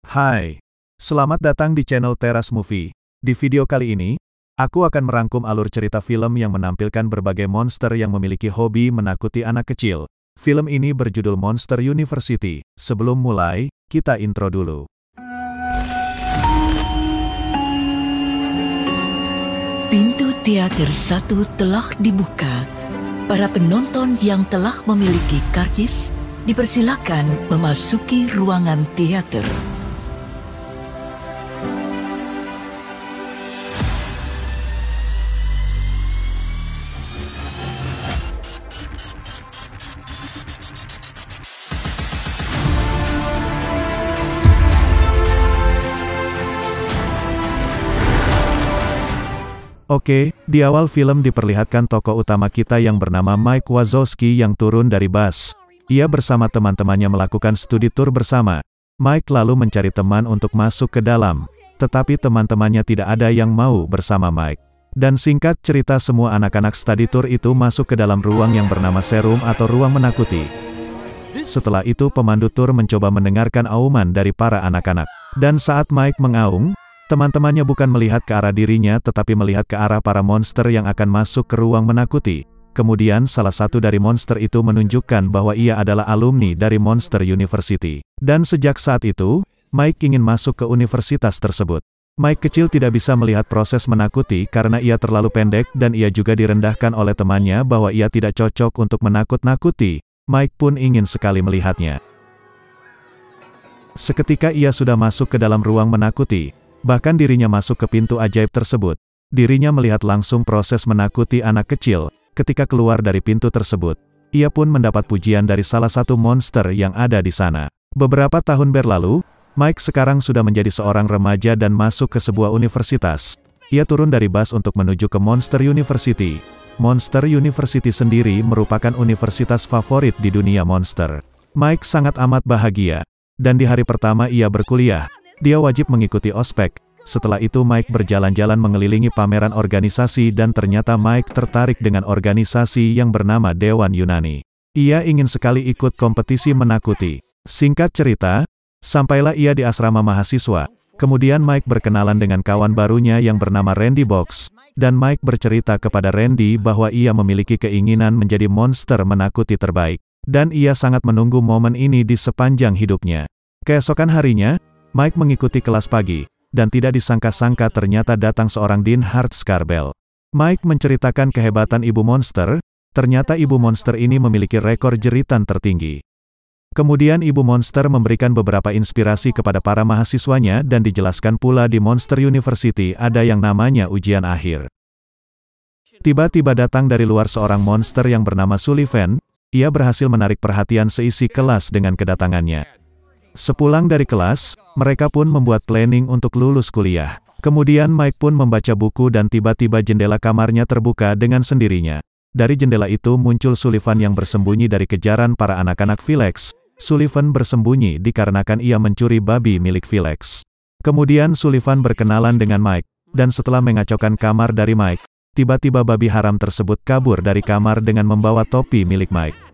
Hai, selamat datang di channel Teras Movie. Di video kali ini, aku akan merangkum alur cerita film yang menampilkan berbagai monster yang memiliki hobi menakuti anak kecil. Film ini berjudul Monster University. Sebelum mulai, kita intro dulu. Pintu teater 1 telah dibuka. Para penonton yang telah memiliki karcis dipersilakan memasuki ruangan teater. Oke, di awal film diperlihatkan tokoh utama kita yang bernama Mike Wazowski yang turun dari bus. Ia bersama teman-temannya melakukan studi tour bersama. Mike lalu mencari teman untuk masuk ke dalam, tetapi teman-temannya tidak ada yang mau bersama Mike. Dan singkat cerita, semua anak-anak studi tour itu masuk ke dalam ruang yang bernama serum atau ruang menakuti. Setelah itu pemandu tour mencoba mendengarkan auman dari para anak-anak. Dan saat Mike mengaung, teman-temannya bukan melihat ke arah dirinya tetapi melihat ke arah para monster yang akan masuk ke ruang menakuti. Kemudian salah satu dari monster itu menunjukkan bahwa ia adalah alumni dari Monster University. Dan sejak saat itu, Mike ingin masuk ke universitas tersebut. Mike kecil tidak bisa melihat proses menakuti karena ia terlalu pendek dan ia juga direndahkan oleh temannya bahwa ia tidak cocok untuk menakut-nakuti. Mike pun ingin sekali melihatnya. Seketika ia sudah masuk ke dalam ruang menakuti. Bahkan dirinya masuk ke pintu ajaib tersebut. Dirinya melihat langsung proses menakuti anak kecil. Ketika keluar dari pintu tersebut, ia pun mendapat pujian dari salah satu monster yang ada di sana. Beberapa tahun berlalu, Mike sekarang sudah menjadi seorang remaja dan masuk ke sebuah universitas. Ia turun dari bus untuk menuju ke Monster University. Monster University sendiri merupakan universitas favorit di dunia monster. Mike sangat amat bahagia. Dan di hari pertama ia berkuliah, dia wajib mengikuti ospek. Setelah itu Mike berjalan-jalan mengelilingi pameran organisasi dan ternyata Mike tertarik dengan organisasi yang bernama Dewan Yunani. Ia ingin sekali ikut kompetisi menakuti. Singkat cerita, sampailah ia di asrama mahasiswa. Kemudian Mike berkenalan dengan kawan barunya yang bernama Randy Box. Dan Mike bercerita kepada Randy bahwa ia memiliki keinginan menjadi monster menakuti terbaik. Dan ia sangat menunggu momen ini di sepanjang hidupnya. Keesokan harinya, Mike mengikuti kelas pagi, dan tidak disangka-sangka ternyata datang seorang Dean Hart Scarbell. Mike menceritakan kehebatan ibu monster, ternyata ibu monster ini memiliki rekor jeritan tertinggi. Kemudian ibu monster memberikan beberapa inspirasi kepada para mahasiswanya dan dijelaskan pula di Monster University ada yang namanya ujian akhir. Tiba-tiba datang dari luar seorang monster yang bernama Sullivan, ia berhasil menarik perhatian seisi kelas dengan kedatangannya. Sepulang dari kelas, mereka pun membuat planning untuk lulus kuliah. Kemudian Mike pun membaca buku dan tiba-tiba jendela kamarnya terbuka dengan sendirinya. Dari jendela itu muncul Sullivan yang bersembunyi dari kejaran para anak-anak Felix. Sullivan bersembunyi dikarenakan ia mencuri babi milik Felix. Kemudian Sullivan berkenalan dengan Mike, dan setelah mengacaukan kamar dari Mike, tiba-tiba babi haram tersebut kabur dari kamar dengan membawa topi milik Mike.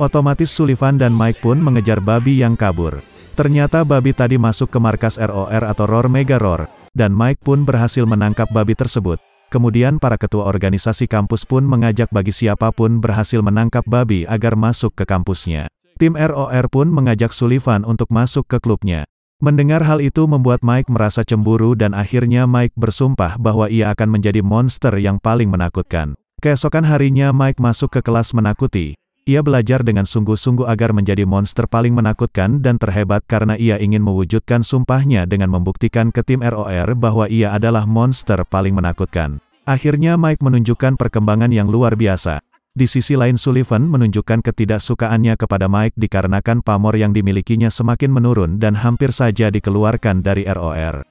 Otomatis Sullivan dan Mike pun mengejar babi yang kabur. Ternyata babi tadi masuk ke markas ROR atau Roar Mega Roar, dan Mike pun berhasil menangkap babi tersebut. Kemudian para ketua organisasi kampus pun mengajak bagi siapapun berhasil menangkap babi agar masuk ke kampusnya. Tim ROR pun mengajak Sullivan untuk masuk ke klubnya. Mendengar hal itu membuat Mike merasa cemburu dan akhirnya Mike bersumpah bahwa ia akan menjadi monster yang paling menakutkan. Keesokan harinya Mike masuk ke kelas menakuti. Ia belajar dengan sungguh-sungguh agar menjadi monster paling menakutkan dan terhebat karena ia ingin mewujudkan sumpahnya dengan membuktikan ke tim ROR bahwa ia adalah monster paling menakutkan. Akhirnya Mike menunjukkan perkembangan yang luar biasa. Di sisi lain Sullivan menunjukkan ketidaksukaannya kepada Mike dikarenakan pamor yang dimilikinya semakin menurun dan hampir saja dikeluarkan dari ROR.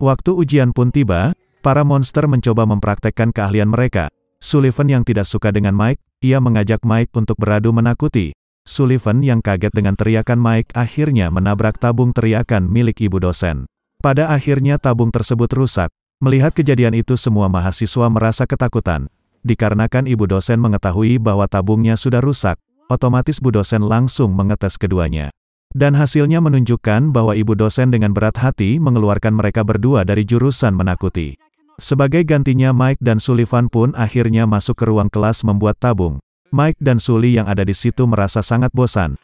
Waktu ujian pun tiba, para monster mencoba mempraktekkan keahlian mereka. Sullivan yang tidak suka dengan Mike, ia mengajak Mike untuk beradu menakuti. Sullivan yang kaget dengan teriakan Mike akhirnya menabrak tabung teriakan milik ibu dosen. Pada akhirnya tabung tersebut rusak. Melihat kejadian itu semua mahasiswa merasa ketakutan. Dikarenakan ibu dosen mengetahui bahwa tabungnya sudah rusak, otomatis bu dosen langsung mengetes keduanya. Dan hasilnya menunjukkan bahwa ibu dosen dengan berat hati mengeluarkan mereka berdua dari jurusan menakuti. Sebagai gantinya Mike dan Sullivan pun akhirnya masuk ke ruang kelas membuat tabung. Mike dan Sully yang ada di situ merasa sangat bosan.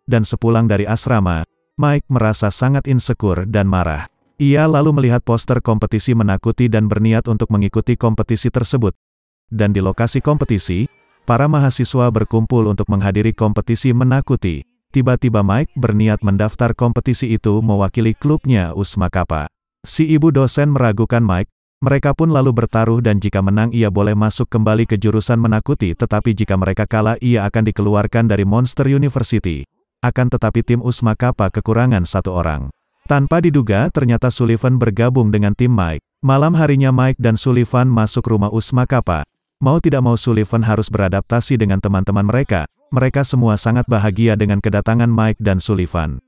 Dan sepulang dari asrama, Mike merasa sangat insecure dan marah. Ia lalu melihat poster kompetisi menakuti dan berniat untuk mengikuti kompetisi tersebut. Dan di lokasi kompetisi, para mahasiswa berkumpul untuk menghadiri kompetisi menakuti. Tiba-tiba Mike berniat mendaftar kompetisi itu mewakili klubnya Usma Kappa. Si ibu dosen meragukan Mike, mereka pun lalu bertaruh dan jika menang ia boleh masuk kembali ke jurusan menakuti tetapi jika mereka kalah ia akan dikeluarkan dari Monster University. Akan tetapi tim Usma Kappa kekurangan satu orang. Tanpa diduga ternyata Sullivan bergabung dengan tim Mike. Malam harinya Mike dan Sullivan masuk rumah Usma Kappa. Mau tidak mau Sullivan harus beradaptasi dengan teman-teman mereka. Mereka semua sangat bahagia dengan kedatangan Mike dan Sullivan.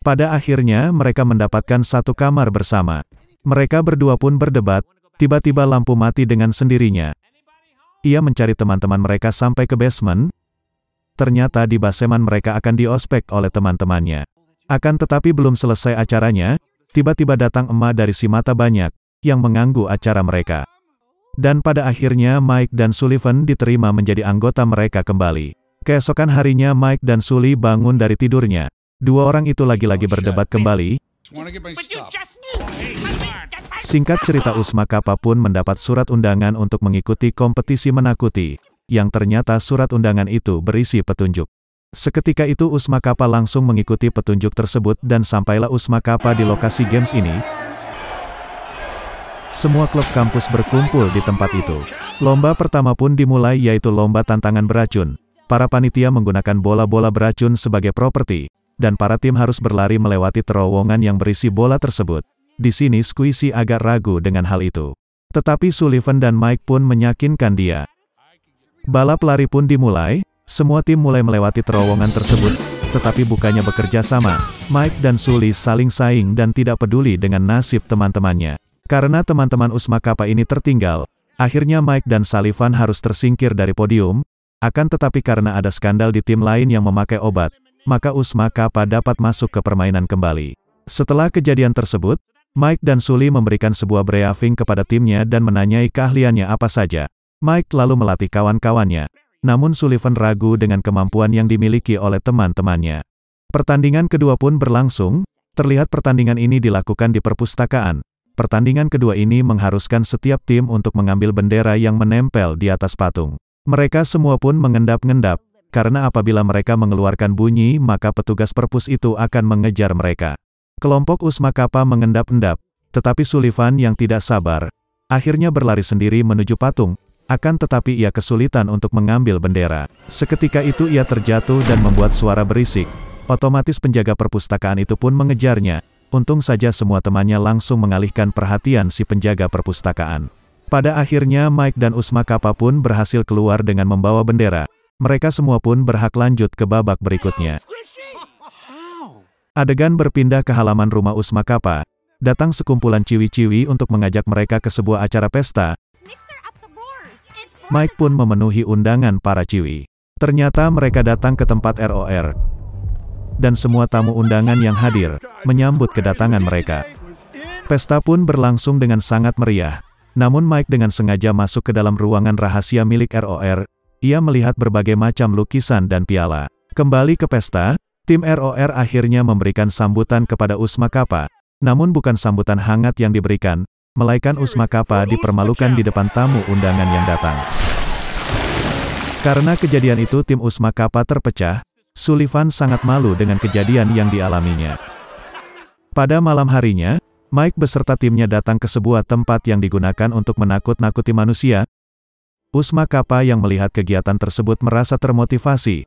Pada akhirnya mereka mendapatkan satu kamar bersama. Mereka berdua pun berdebat, tiba-tiba lampu mati dengan sendirinya. Ia mencari teman-teman mereka sampai ke basement. Ternyata di basement mereka akan diospek oleh teman-temannya. Akan tetapi belum selesai acaranya, tiba-tiba datang emak dari si mata banyak, yang mengganggu acara mereka. Dan pada akhirnya Mike dan Sullivan diterima menjadi anggota mereka kembali. Keesokan harinya Mike dan Sully bangun dari tidurnya. Dua orang itu lagi-lagi berdebat kembali. Singkat cerita Usma Kappa pun mendapat surat undangan untuk mengikuti kompetisi menakuti, yang ternyata surat undangan itu berisi petunjuk. Seketika itu Usma Kappa langsung mengikuti petunjuk tersebut dan sampailah Usma Kappa di lokasi games ini. Semua klub kampus berkumpul di tempat itu. Lomba pertama pun dimulai yaitu lomba tantangan beracun. Para panitia menggunakan bola-bola beracun sebagai properti, dan para tim harus berlari melewati terowongan yang berisi bola tersebut. Di sini Squishy agak ragu dengan hal itu. Tetapi Sullivan dan Mike pun meyakinkan dia. Balap lari pun dimulai, semua tim mulai melewati terowongan tersebut, tetapi bukannya bekerja sama. Mike dan Sully saling saing dan tidak peduli dengan nasib teman-temannya. Karena teman-teman Usma Kappa ini tertinggal, akhirnya Mike dan Sullivan harus tersingkir dari podium, akan tetapi karena ada skandal di tim lain yang memakai obat, maka Usma Kappa dapat masuk ke permainan kembali. Setelah kejadian tersebut, Mike dan Sully memberikan sebuah briefing kepada timnya dan menanyai keahliannya apa saja. Mike lalu melatih kawan-kawannya, namun Sullivan ragu dengan kemampuan yang dimiliki oleh teman-temannya. Pertandingan kedua pun berlangsung, terlihat pertandingan ini dilakukan di perpustakaan. Pertandingan kedua ini mengharuskan setiap tim untuk mengambil bendera yang menempel di atas patung. Mereka semua pun mengendap-endap, karena apabila mereka mengeluarkan bunyi maka petugas perpus itu akan mengejar mereka. Kelompok Usma Kappa mengendap-endap, tetapi Sullivan yang tidak sabar, akhirnya berlari sendiri menuju patung, akan tetapi ia kesulitan untuk mengambil bendera. Seketika itu ia terjatuh dan membuat suara berisik, otomatis penjaga perpustakaan itu pun mengejarnya. Untung saja semua temannya langsung mengalihkan perhatian si penjaga perpustakaan. Pada akhirnya Mike dan Usma Kappa pun berhasil keluar dengan membawa bendera. Mereka semua pun berhak lanjut ke babak berikutnya. Adegan berpindah ke halaman rumah Usma Kappa. Datang sekumpulan ciwi-ciwi untuk mengajak mereka ke sebuah acara pesta. Mike pun memenuhi undangan para ciwi. Ternyata mereka datang ke tempat ROR. Dan semua tamu undangan yang hadir, menyambut kedatangan mereka. Pesta pun berlangsung dengan sangat meriah. Namun Mike dengan sengaja masuk ke dalam ruangan rahasia milik ROR, ia melihat berbagai macam lukisan dan piala. Kembali ke pesta, tim ROR akhirnya memberikan sambutan kepada Usma Kappa. Namun bukan sambutan hangat yang diberikan, melainkan Usma Kappa dipermalukan di depan tamu undangan yang datang. Karena kejadian itu tim Usma Kappa terpecah. Sullivan sangat malu dengan kejadian yang dialaminya. Pada malam harinya, Mike beserta timnya datang ke sebuah tempat yang digunakan untuk menakut-nakuti manusia. Usma Kappa yang melihat kegiatan tersebut merasa termotivasi.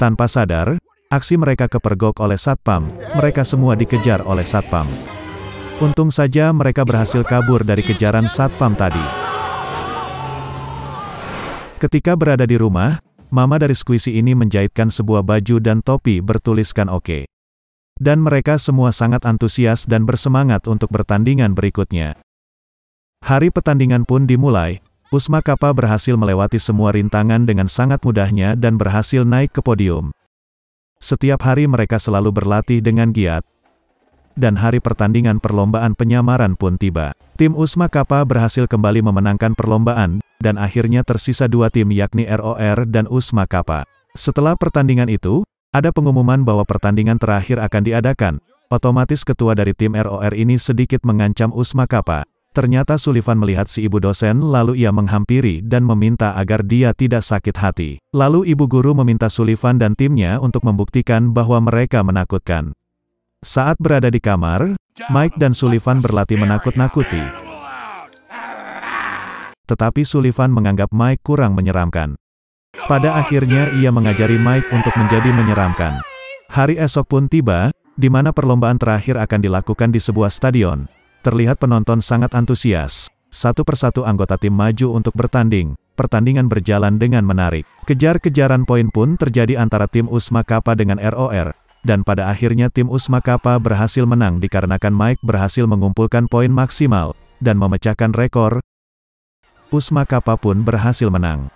Tanpa sadar, aksi mereka kepergok oleh Satpam, mereka semua dikejar oleh Satpam. Untung saja mereka berhasil kabur dari kejaran Satpam tadi. Ketika berada di rumah, Mama dari Squishy ini menjahitkan sebuah baju dan topi bertuliskan oke. Dan mereka semua sangat antusias dan bersemangat untuk pertandingan berikutnya. Hari pertandingan pun dimulai. Usma Kappa berhasil melewati semua rintangan dengan sangat mudahnya dan berhasil naik ke podium. Setiap hari mereka selalu berlatih dengan giat, dan hari pertandingan perlombaan penyamaran pun tiba. Tim Usma Kappa berhasil kembali memenangkan perlombaan, dan akhirnya tersisa dua tim yakni ROR dan Usma Kappa. Setelah pertandingan itu, ada pengumuman bahwa pertandingan terakhir akan diadakan. Otomatis ketua dari tim ROR ini sedikit mengancam Usma Kappa. Ternyata Sullivan melihat si ibu dosen lalu ia menghampiri dan meminta agar dia tidak sakit hati. Lalu ibu guru meminta Sullivan dan timnya untuk membuktikan bahwa mereka menakutkan. Saat berada di kamar, Mike dan Sullivan berlatih menakut-nakuti. Tetapi Sullivan menganggap Mike kurang menyeramkan. Pada akhirnya ia mengajari Mike untuk menjadi menyeramkan. Hari esok pun tiba, di mana perlombaan terakhir akan dilakukan di sebuah stadion. Terlihat penonton sangat antusias. Satu persatu anggota tim maju untuk bertanding. Pertandingan berjalan dengan menarik. Kejar-kejaran poin pun terjadi antara tim Usma Kappa dengan ROR. Dan pada akhirnya tim Usma Kappa berhasil menang dikarenakan Mike berhasil mengumpulkan poin maksimal dan memecahkan rekor. Usma Kappa pun berhasil menang.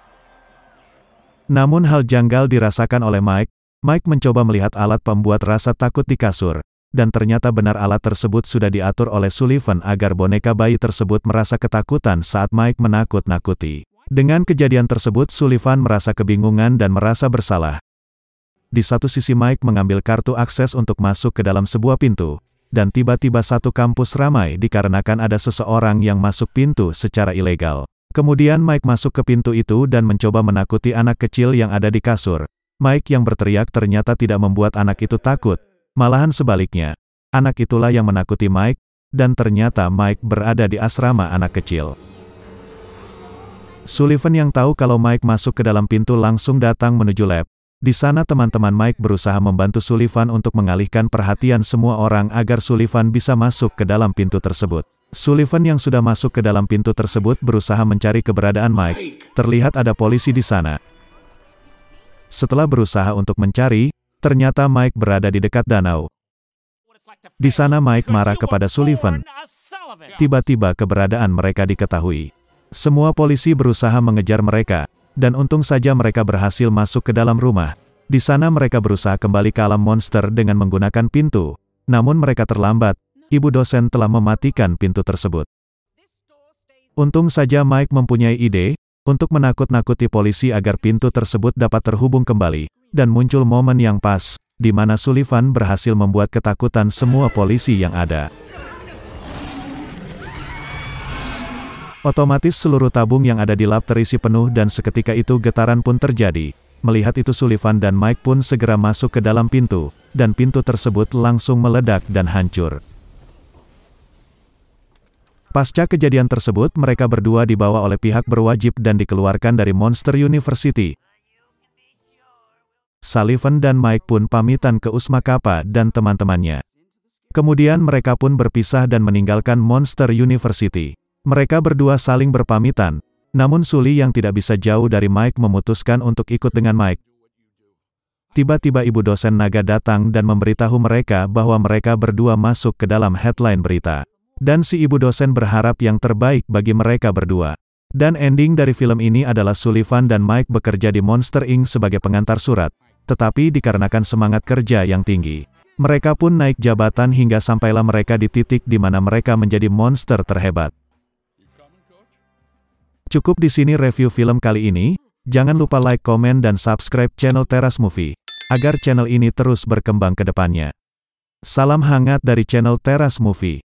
Namun hal janggal dirasakan oleh Mike. Mike mencoba melihat alat pembuat rasa takut di kasur. Dan ternyata benar alat tersebut sudah diatur oleh Sullivan agar boneka bayi tersebut merasa ketakutan saat Mike menakut-nakuti. Dengan kejadian tersebut Sullivan merasa kebingungan dan merasa bersalah. Di satu sisi Mike mengambil kartu akses untuk masuk ke dalam sebuah pintu. Dan tiba-tiba satu kampus ramai dikarenakan ada seseorang yang masuk pintu secara ilegal. Kemudian Mike masuk ke pintu itu dan mencoba menakuti anak kecil yang ada di kasur. Mike yang berteriak ternyata tidak membuat anak itu takut. Malahan sebaliknya, anak itulah yang menakuti Mike, dan ternyata Mike berada di asrama anak kecil. Sullivan yang tahu kalau Mike masuk ke dalam pintu langsung datang menuju lab. Di sana teman-teman Mike berusaha membantu Sullivan untuk mengalihkan perhatian semua orang agar Sullivan bisa masuk ke dalam pintu tersebut. Sullivan yang sudah masuk ke dalam pintu tersebut berusaha mencari keberadaan Mike. Terlihat ada polisi di sana. Setelah berusaha untuk mencari, ternyata Mike berada di dekat danau. Di sana Mike marah kepada Sullivan. Tiba-tiba keberadaan mereka diketahui. Semua polisi berusaha mengejar mereka, dan untung saja mereka berhasil masuk ke dalam rumah. Di sana mereka berusaha kembali ke alam monster dengan menggunakan pintu. Namun mereka terlambat, ibu dosen telah mematikan pintu tersebut. Untung saja Mike mempunyai ide, untuk menakut-nakuti polisi agar pintu tersebut dapat terhubung kembali. Dan muncul momen yang pas, di mana Sullivan berhasil membuat ketakutan semua polisi yang ada. Otomatis seluruh tabung yang ada di lab terisi penuh dan seketika itu getaran pun terjadi. Melihat itu Sullivan dan Mike pun segera masuk ke dalam pintu, dan pintu tersebut langsung meledak dan hancur. Pasca kejadian tersebut mereka berdua dibawa oleh pihak berwajib dan dikeluarkan dari Monster University. Sullivan dan Mike pun pamitan ke Usma Kappa dan teman-temannya. Kemudian mereka pun berpisah dan meninggalkan Monster University. Mereka berdua saling berpamitan, namun Sully yang tidak bisa jauh dari Mike memutuskan untuk ikut dengan Mike. Tiba-tiba ibu dosen naga datang dan memberitahu mereka bahwa mereka berdua masuk ke dalam headline berita. Dan si ibu dosen berharap yang terbaik bagi mereka berdua. Dan ending dari film ini adalah Sullivan dan Mike bekerja di Monster Inc. sebagai pengantar surat. Tetapi dikarenakan semangat kerja yang tinggi, mereka pun naik jabatan hingga sampailah mereka di titik di mana mereka menjadi monster terhebat. Cukup di sini review film kali ini. Jangan lupa like, komen, dan subscribe channel Teras Movie, agar channel ini terus berkembang ke depannya. Salam hangat dari channel Teras Movie.